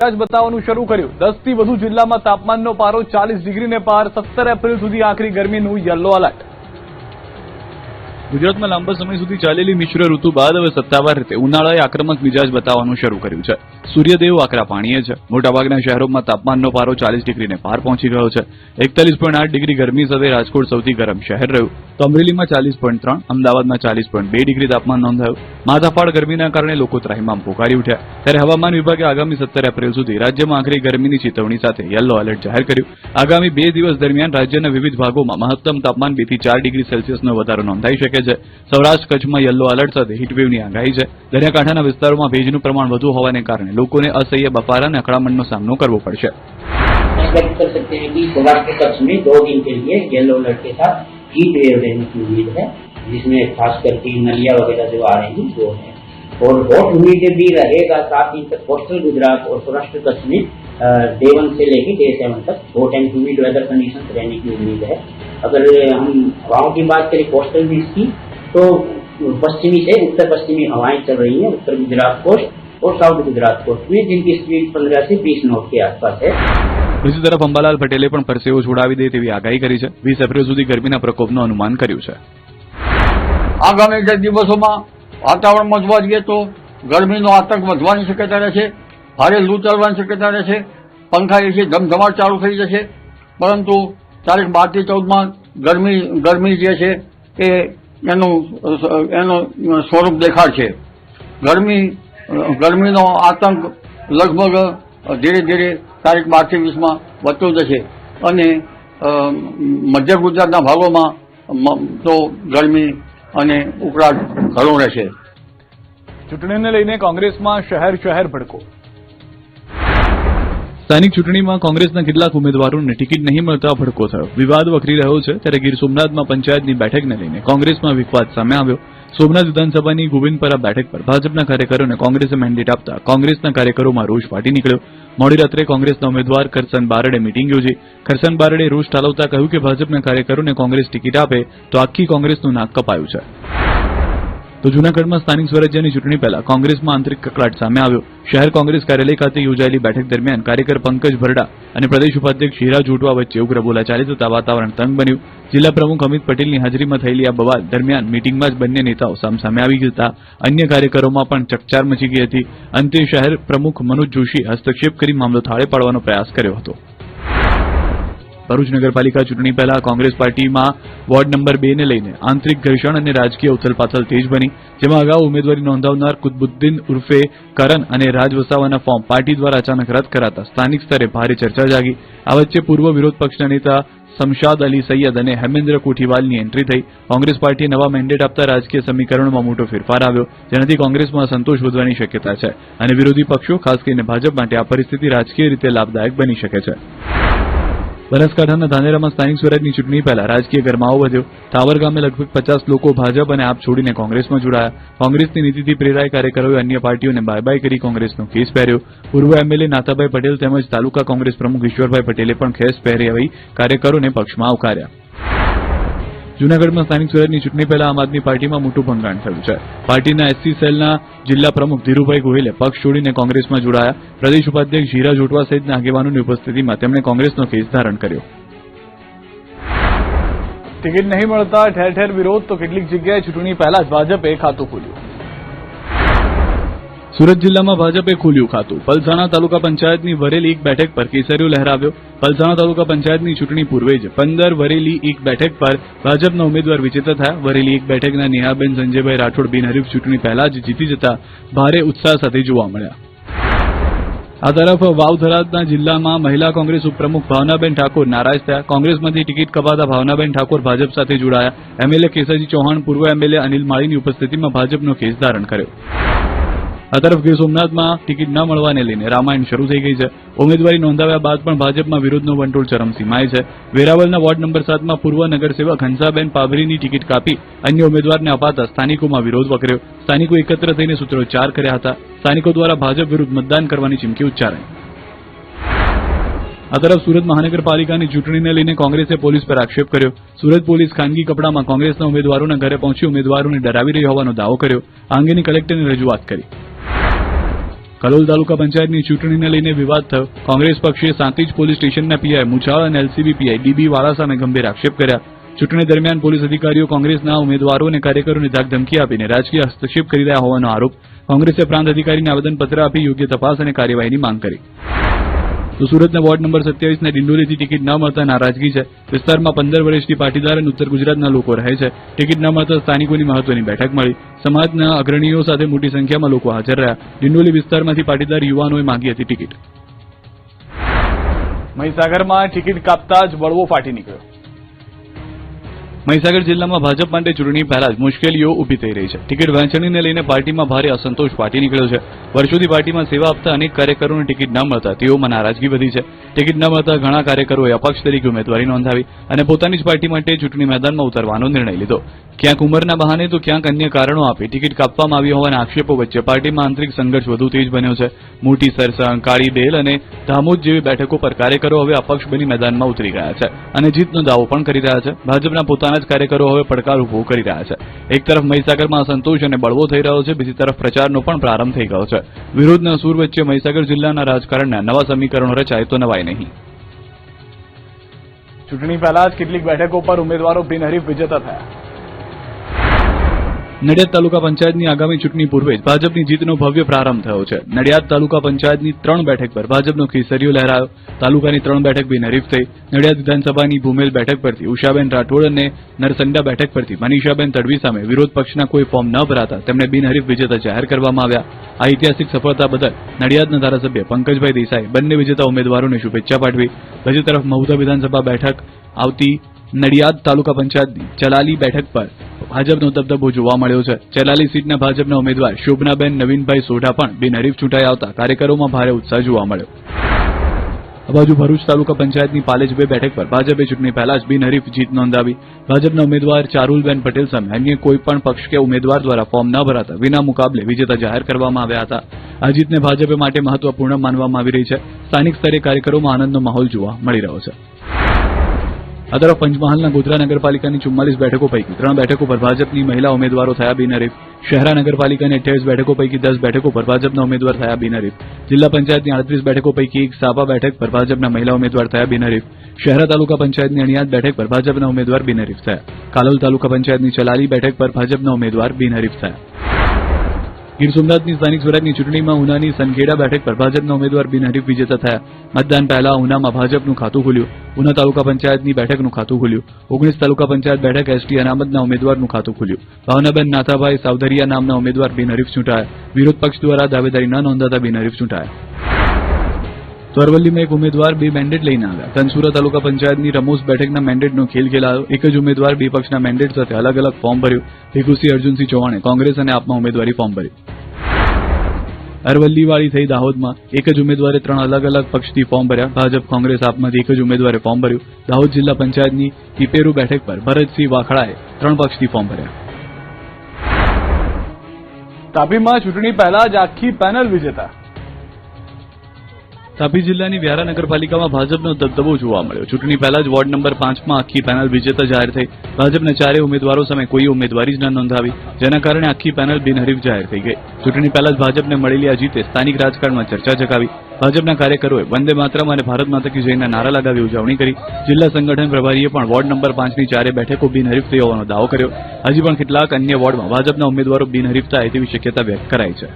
જ બતાવવાનું શરૂ કર્યું। 10 થી વધુ જિલ્લામાં તાપમાનનો પારો 40 ડિગ્રીને પાર। 17 એપ્રિલ સુધી આખરી ગરમીનું યલો એલર્ટ। ગુજરાતમાં લાંબા સમય સુધી ચાલેલી મિશ્ર ઋતુ બાદ હવે સત્તાવાર રીતે ઉનાળાએ આક્રમક મિજાજ બતાવવાનું શરૂ કર્યું છે। સૂર્યદેવ આકરા પાણીએ છે। મોટાભાગના શહેરોમાં તાપમાનનો પારો 40 ડિગ્રીને પાર પહોંચી ગયો છે। 41.8 ડિગ્રી ગરમી સાથે રાજકોટ સૌથી ગરમ શહેર રહ્યું તો અમરેલીમાં 40.3, અમદાવાદમાં 40.2 ડિગ્રી તાપમાન નોંધાયું। માથાફાડ ગરમીના કારણે લોકો ત્રાહિમામ પોકારી ઉઠ્યા। ત્યારે હવામાન વિભાગે આગામી 17 એપ્રિલ સુધી રાજ્યમાં આખરી ગરમીની ચેતવણી સાથે યલો એલર્ટ જાહેર કર્યું। આગામી 2 દિવસ દરમિયાન રાજ્યના વિવિધ ભાગોમાં મહત્તમ તાપમાન 2 થી 4 ડિગ્રી સેલ્સિયસનો વધારો નોંધાઈ શકે છે। સૌરાષ્ટ્ર કચ્છમાં યલો એલર્ટ સાથે હીટવેવની આગાહી છે। દરિયાકાંઠાના વિસ્તારોમાં ભેજનું પ્રમાણ વધુ હોવાને કારણે લોકોને અસહ્ય બફારા અને અકળામણનો સામનો કરવો પડશે। व्यक्त कर सकते हैं कि सौराष्ट्र कच्छ में 2 दिन के लिए येलो अलर्ट के साथ हीट वेव रहने की उम्मीद है, जिसमें खास करके नलिया वगैरह जो आ रही है वो है और हॉट ह्यूमिड भी रहेगा। 7 दिन तक कोस्टल गुजरात और सौराष्ट्र कच्छ में Day 1 से लेकर Day 7 तक hot and humid weather condition रहने की उम्मीद है। अगर हम हवाओं की बात करें कोस्टल बीच की, तो पश्चिमी से उत्तर पश्चिमी हवाएं चल रही हैं उत्तर गुजरात कोस्ट और साउथ गुजरात कोस्ट में, जिनकी स्पीड 15 से 20 नॉट के आसपास है। બીજી તરફ અંબાલાલ પટેલે પણ પરસેવો છોડાવી દે તેવી આગાહી કરી છે। 20 એપ્રિલ સુધી ગરમીના પ્રકોપનું અનુમાન કર્યું છે। આગામી 2 દિવસોમાં વાતાવરણમાં જોવા જઈએ તો ગરમીનો આતંક વધવાની શક્યતા રહેશે। ભારે લૂ ચાલવાની શક્યતા રહેશે। પંખા એસી ધમધમાટ ચાલુ થઈ જશે। પરંતુ તારીખ 12 થી 14માં ગરમી જે છે એ એનું સ્વરૂપ દેખાડશે। ગરમીનો આતંક લગભગ ધીરે ધીરે તારીખ 12 થી 20માં વધતો જશે અને મધ્ય ગુજરાતના ભાગોમાં તો ગરમી અને ઉકળાટ ઘણો રહેશે। ચૂંટણીને લઈને કોંગ્રેસમાં શહેર ભડકો। સ્થાનિક ચૂંટણીમાં કોંગ્રેસના કેટલાક ઉમેદવારોને ટિકિટ નહીં મળતા ભડકો થયો। વિવાદ વકરી રહ્યો છે ત્યારે ગીર સોમનાથમાં પંચાયતની બેઠકને લઈને કોંગ્રેસમાં વિવાદ સામે આવ્યો। સોમનાથ વિધાનસભાની ગોવિંદપરા બેઠક પર ભાજપના કાર્યકરોને કોંગ્રેસે મેન્ડેટ આપતા કોંગ્રેસના કાર્યકરોમાં રોષ ફાટી નીકળ્યો। મોડી રાત્રે કોંગ્રેસના ઉમેદવાર કરસન બારડે મીટિંગ યોજી। કરસન બારડે રોષ ઠાલવતા કહ્યું કે ભાજપના કાર્યકરોને કોંગ્રેસ ટિકિટ આપે તો આખી કોંગ્રેસનું નાક કપાયું છે। તો જૂનાગઢમાં સ્થાનિક સ્વરાજ્યની ચૂંટણી પહેલા કોંગ્રેસમાં આંતરિક કકળાટ સામે આવ્યો। શહેર કોંગ્રેસ કાર્યાલય ખાતે યોજાયેલી બેઠક દરમિયાન કાર્યકર પંકજ ભરડા અને પ્રદેશ ઉપાધ્યક્ષ હીરા જોટવા વચ્ચે ઉગ્ર બોલાચાલી થતા વાતાવરણ તંગ બન્યું। જિલ્લા પ્રમુખ અમિત પટેલની હાજરીમાં થયેલી આ બવાલ દરમિયાન મીટિંગમાં જ બંને નેતાઓ સામસામે આવી જતા અન્ય કાર્યકરોમાં પણ ચકચાર મચી ગઈ હતી। અંતે શહેર પ્રમુખ મનોજ જોશીએ હસ્તક્ષેપ કરી મામલો થાળે પાડવાનો પ્રયાસ કર્યો હતો। ભરૂચ નગરપાલિકા ચૂંટણી પહેલા કોંગ્રેસ પાર્ટીમાં વોર્ડ નંબર 2 ને લઈને આંતરિક ઘર્ષણ અને રાજકીય ઉથલપાથલ તેજ બની, જેમાં અગાઉ ઉમેદવારી નોંધાવનાર કુતબુદ્દીન ઉર્ફે કરણ અને રાજ વસાવાના ફોર્મ પાર્ટી દ્વારા અચાનક રદ કરાતા સ્થાનિક સ્તરે ભારે ચર્ચા જાગી। આ વચ્ચે પૂર્વ વિરોધ પક્ષના નેતા શમશાદ અલી સૈયદ અને હેમેન્દ્ર કોઠીવાલની એન્ટ્રી થઈ। કોંગ્રેસ પાર્ટીએ નવા મેન્ડેટ આપતા રાજકીય સમીકરણમાં મોટો ફેરફાર આવ્યો, જેનાથી કોંગ્રેસમાં સંતોષ વધવાની શક્યતા છે અને વિરોધી પક્ષો ખાસ કરીને ભાજપ માટે આ પરિસ્થિતિ રાજકીય રીતે લાભદાયક બની શકે છે। બનાસકાંઠાના ધાનેરામાં સ્થાનિક સ્વરાજની ચૂંટણી પહેલા રાજકીય ગરમાવો વધ્યો। તાવર ગામે લગભગ 50 લોકો ભાજપ અને આપ છોડીને કોંગ્રેસમાં જોડાયા। કોંગ્રેસની નીતિથી પ્રેરાય કાર્યકરોએ અન્ય પાર્ટીઓને બાય બાય કરી કોંગ્રેસનો ખેસ પહેર્યો। પૂર્વ એમએલએ નાથાભાઈ પટેલ તેમજ તાલુકા કોંગ્રેસ પ્રમુખ ઈશ્વરભાઈ પટેલે પણ ખેસ પહેરાવી કાર્યકરોને પક્ષમાં આવકાર્યા। જૂનાગઢમાં સ્થાનિક સ્વરાજની ચૂંટણી પહેલા આમ આદમી પાર્ટીમાં મોટું ભંગાણ થયું છે। પાર્ટીના એસસી સેલના જિલ્લા પ્રમુખ ધીરુભાઈ ગોહિલે પક્ષ છોડીને કોંગ્રેસમાં જોડાયા। પ્રદેશ ઉપાધ્યક્ષ હીરા જોટવા સહિતના આગેવાનોની ઉપસ્થિતિમાં તેમણે કોંગ્રેસનો ખેસ ધારણ કર્યો। ટિકિટ નહીં મળતા ઠેર ઠેર વિરોધ તો કેટલીક જગ્યાએ ચૂંટણી પહેલા જ ભાજપે ખાતું ખોલ્યું। સુરત જિલ્લામાં ભાજપે ખોલ્યું ખાતું। પલસાણા તાલુકા પંચાયતની વરેલી એક બેઠક પર કેસરીઓ લહેરાવ્યો। પલસાણા તાલુકા પંચાયતની ચૂંટણી પૂર્વે જ 15 વરેલી એક બેઠક પર ભાજપના ઉમેદવાર વિજેતા થયા। વરેલી એક બેઠકના નેહાબેન સંજયભાઈ રાઠોડ બિનહરીફ ચૂંટણી પહેલા જ જીતી જતા ભારે ઉત્સાહ સાથે જોવા મળ્યા। આ તરફ વાવથરાના જિલ્લામાં મહિલા કોંગ્રેસ ઉપપ્રમુખ ભાવનાબેન ઠાકોર નારાજ થયા। કોંગ્રેસમાંથી ટિકિટ કપાતા ભાવનાબેન ઠાકોર ભાજપ સાથે જોડાયા। એમએલએ કેસરજી ચૌહાણ પૂર્વ એમએલએ અનિલ માળીની ઉપસ્થિતિમાં ભાજપનો કેસ ધારણ કર્યો। આ તરફ ગીર સોમનાથમાં ટિકિટ ન મળવાને લઈને રામાયણ શરૂ થઈ ગઈ છે। ઉમેદવારી નોંધાવ્યા બાદ પણ ભાજપમાં વિરોધનો વંટોળ ચરમસીમાએ છે। વેરાવળના વોર્ડ નંબર 7માં પૂર્વ નગરસેવક હંસાબેન પાભરીની ટિકિટ કાપી અન્ય ઉમેદવારને અપાતા સ્થાનિકોમાં વિરોધ વકર્યો। સ્થાનિકો એકત્ર થઈને સૂત્રોચ્ચાર કર્યા હતા। સ્થાનિકો દ્વારા ભાજપ વિરુદ્ધ મતદાન કરવાની ચીમકી ઉચ્ચારાઈ। આ તરફ સુરત મહાનગરપાલિકાની ચૂંટણીને લઈને કોંગ્રેસે પોલીસ પર આક્ષેપ કર્યો। સુરત પોલીસ ખાનગી કપડામાં કોંગ્રેસના ઉમેદવારોના ઘરે પહોંચી ઉમેદવારોને ડરાવી રહી હોવાનો દાવો કર્યો। આ અંગેની કલેક્ટરને રજૂઆત કરી। કલોલ તાલુકા પંચાયતની ચૂંટણીને લઈને વિવાદ થયો. કોંગ્રેસ પક્ષે સાંતીજ પોલીસ સ્ટેશનના પીઆઈ મુછાળ અને એલસીબી પીઆઈ ડીબી વાળા સામે ગંભીર આક્ષેપ કર્યા. ચૂંટણી દરમિયાન પોલીસ અધિકારીઓ કોંગ્રેસના ઉમેદવારો અને કાર્યકરોને ધાકધમકી આપીને રાજકીય હસ્તક્ષેપ કરી રહ્યા હોવાનો આરોપ. કોંગ્રેસે પ્રાંત અધિકારીને આવેદનપત્ર આપી યોગ્ય તપાસ અને કાર્યવાહીની માંગ કરી. તો સુરતના વોર્ડ નંબર 27 ડિંડોલીથી ટિકિટ ન મળતા નારાજગી છે. વિસ્તારમાં 15 વર્ષથી પાટીદાર અને ઉત્તર ગુજરાતના લોકો રહે છે. ટિકિટ ન મળતા સ્થાનિકોની મહત્વની બેઠક મળી. સમાજના અગ્રણીઓ સાથે મોટી સંખ્યામાં લોકો હાજર રહ્યા. ડિંડોલી વિસ્તારમાંથી પાટીદાર યુવાનોએ માંગી હતી ટિકિટ. મહીસાગરમાં ટિકિટ કાપતા જ બળવો ફાટી નીકળ્યો. મહીસાગર જિલ્લામાં ભાજપ માટે ચૂંટણી પહેલા જ મુશ્કેલીઓ ઊભી થઈ રહી છે. ટિકિટ વહેંચણીને લઈને પાર્ટીમાં ભારે અસંતોષ ફાટી નીકળ્યો છે. વર્ષોથી પાર્ટીમાં સેવા આપતા અનેક કાર્યકરોને ટિકિટ ન મળતા તેઓમાં નારાજગી વધી છે. ટિકિટ ન મળતા ઘણા કાર્યકરોએ અપક્ષ તરીકે ઉમેદવારી નોંધાવી અને પોતાની જ પાર્ટી માટે ચૂંટણી મેદાનમાં ઉતરવાનો નિર્ણય લીધો. ક્યાંક ઉંમરના બહાને તો ક્યાંક અન્ય કારણો આપી ટિકિટ કાપવામાં આવી હોવાના આક્ષેપો વચ્ચે પાર્ટીમાં આંતરિક સંઘર્ષ વધુ તેજ બન્યો છે. મોટી સરસંગ, કાળી બેલ અને ધામોદ જેવી બેઠકો પર કાર્યકરો હવે અપક્ષ બની મેદાનમાં ઉતરી ગયા છે અને જીતનો દાવો પણ કરી રહ્યા છે. ભાજપના પોતાના જ કાર્યકરો હવે પડકાર ઉભો કરી રહ્યા છે. એક તરફ મહીસાગરમાં અસંતોષ અને બળવો થઈ રહ્યો છે, બીજી તરફ પ્રચારનો પણ પ્રારંભ થઈ ગયો છે. વિરોધના સૂર વચ્ચે મહીસાગર જિલ્લાના રાજકારણના નવા સમીકરણો રચાય તો નવાય નહીં. ચૂંટણી પહેલા જ કેટલીક બેઠકો પર ઉમેદવારો બિનહરીફ વિજેતા થયા. નડિયાદ તાલુકા પંચાયતની આગામી ચૂંટણી પૂર્વે જ ભાજપની જીતનો ભવ્ય પ્રારંભ થયો છે. નડિયાદ તાલુકા પંચાયતની 3 બેઠક પર ભાજપનો કેસરીયો લહેરાયો. તાલુકાની 3 બેઠક બિનહરીફ થઈ. નડિયાદ વિધાનસભાની ભૂમેલ બેઠક પરથી ઉષાબેન રાઠોડ અને નરસંડા બેઠક પરથી મનીષાબેન તડવી સામે વિરોધ પક્ષના કોઈ ફોર્મ ન ભરાતા તેમને બિનહરીફ વિજેતા જાહેર કરવામાં આવ્યા. આ ઐતિહાસિક સફળતા બદલ નડિયાદના ધારાસભ્ય પંકજભાઈ દેસાઈ બંને વિજેતા ઉમેદવારોને શુભેચ્છા પાઠવી. બીજી તરફ મહુધા વિધાનસભા બેઠક આવતી નડિયાદ તાલુકા પંચાયતની ચલાલી બેઠક પર ભાજપનો દબદબો જોવા મળ્યો છે. ચલાલી સીટના ભાજપના ઉમેદવાર શોભનાબેન નવીનભાઈ સોઢા પણ બિનહરીફ ચૂંટાઈ આવતા કાર્યકરોમાં ભારે ઉત્સાહ જોવા મળ્યો. આ બાજુ ભરૂચ તાલુકા પંચાયતની પાલેજ 2 બેઠક પર ભાજપે ચૂંટણી પહેલા જ બિનહરીફ જીત નોંધાવી. ભાજપના ઉમેદવાર ચારુલબેન પટેલ સામે અન્ય કોઈ પણ પક્ષ કે ઉમેદવાર દ્વારા ફોર્મ ન ભરાતા વિના મુકાબલે વિજેતા જાહેર કરવામાં આવ્યા હતા. આ જીતને ભાજપે માટે મહત્વપૂર્ણ માનવામાં આવી રહી છે. સ્થાનિક સ્તરે કાર્યકરોમાં આનંદનો માહોલ જોવા મળી રહ્યો છે. આ તરફ પંચમહાલના ગોધરા નગરપાલિકાની 44 બેઠકો પૈકી 3 બેઠકો પર ભાજપની મહિલા ઉમેદવારો થયા બિનહરીફ. શહેરા નગરપાલિકાની 28 બેઠકો પૈકી 10 બેઠકો પર ભાજપના ઉમેદવાર થયા બિનહરીફ. જિલ્લા પંચાયતની 38 બેઠકો પૈકી 1 સાપા બેઠક પર ભાજપના મહિલા ઉમેદવાર થયા બિનહરીફ. શહેરા તાલુકા પંચાયતની અણિયાદ બેઠક પર ભાજપના ઉમેદવાર બિનહરીફ થયા. કાલોલ તાલુકા પંચાયતની ચલાલી બેઠક પર ભાજપના ઉમેદવાર બિનહરીફ થયા. ગીર સોમનાથની સ્થાનિક સ્વરાજની ચૂંટણીમાં ઉનાની સનખેડા બેઠક પર ભાજપના ઉમેદવાર બિનહરીફ વિજેતા થયા. મતદાન પહેલા ઉનામાં ભાજપનું ખાતું ખુલ્યું. ઉના તાલુકા પંચાયતની બેઠકનું ખાતું ખુલ્યું. 19 તાલુકા પંચાયત બેઠક એસટી અનામતના ઉમેદવારનું ખાતું ખુલ્યું. ભાવનાબેન નાથાભાઈ સાવધરિયા નામના ઉમેદવાર બિનહરીફ ચૂંટાયા. વિરોધ પક્ષ દ્વારા દાવેદારી ન નોંધાતા બિનહરીફ ચૂંટાયા. તો અરવલ્લીમાં એક ઉમેદવાર 2 મેન્ડેટ લઈને આવ્યા. ધનસુરા તાલુકા પંચાયતની રમોસ બેઠકના મેન્ડેટનો ખેલ ખેલાયો. એક જ ઉમેદવાર 2 પક્ષના મેન્ડેટ સાથે અલગ અલગ ફોર્મ ભર્યું. ભીખુસિંહ અર્જુનસિંહ ચૌહાણે કોંગ્રેસ અને આપમાં ઉમેદવારી ફોર્મ ભર્યું. અરવલ્લીવાળી થઈ દાહોદમાં એક જ ઉમેદવારે 3 અલગ અલગ પક્ષથી ફોર્મ ભર્યા. ભાજપ, કોંગ્રેસ, આપમાંથી એક જ ઉમેદવારે ફોર્મ ભર્યું. દાહોદ જિલ્લા પંચાયતની પીપેરુ બેઠક પર ભરતસિંહ વાખડાએ 3 પક્ષથી ફોર્મ ભર્યા. તાપીમાં ચૂંટણી પહેલા જ આખી પેનલ વિજેતા. તાપી જિલ્લાની વ્યારા નગરપાલિકામાં ભાજપનો દબદબો જોવા મળ્યો. ચૂંટણી પહેલા જ વોર્ડ નંબર 5માં આખી પેનલ વિજેતા જાહેર થઈ. ભાજપના 4 ઉમેદવારો સામે કોઈ ઉમેદવારી જ ન નોંધાવી, જેના કારણે આખી પેનલ બિનહરીફ જાહેર થઈ ગઈ. ચૂંટણી પહેલા જ ભાજપને મળેલી આ જીતે સ્થાનિક રાજકારણમાં ચર્ચા જગાવી. ભાજપના કાર્યકરોએ વંદે માતરમ અને ભારત માતા કી જયના નારા લગાવી ઉજવણી કરી. જિલ્લા સંગઠન પ્રભારીએ પણ વોર્ડ નંબર 5ની 4 બેઠકો બિનહરીફ થઈ હોવાનો દાવો કર્યો. હજી પણ કેટલાક અન્ય વોર્ડમાં ભાજપના ઉમેદવારો બિનહરીફ થાય તેવી શક્યતા વ્યક્ત કરાઈ છે.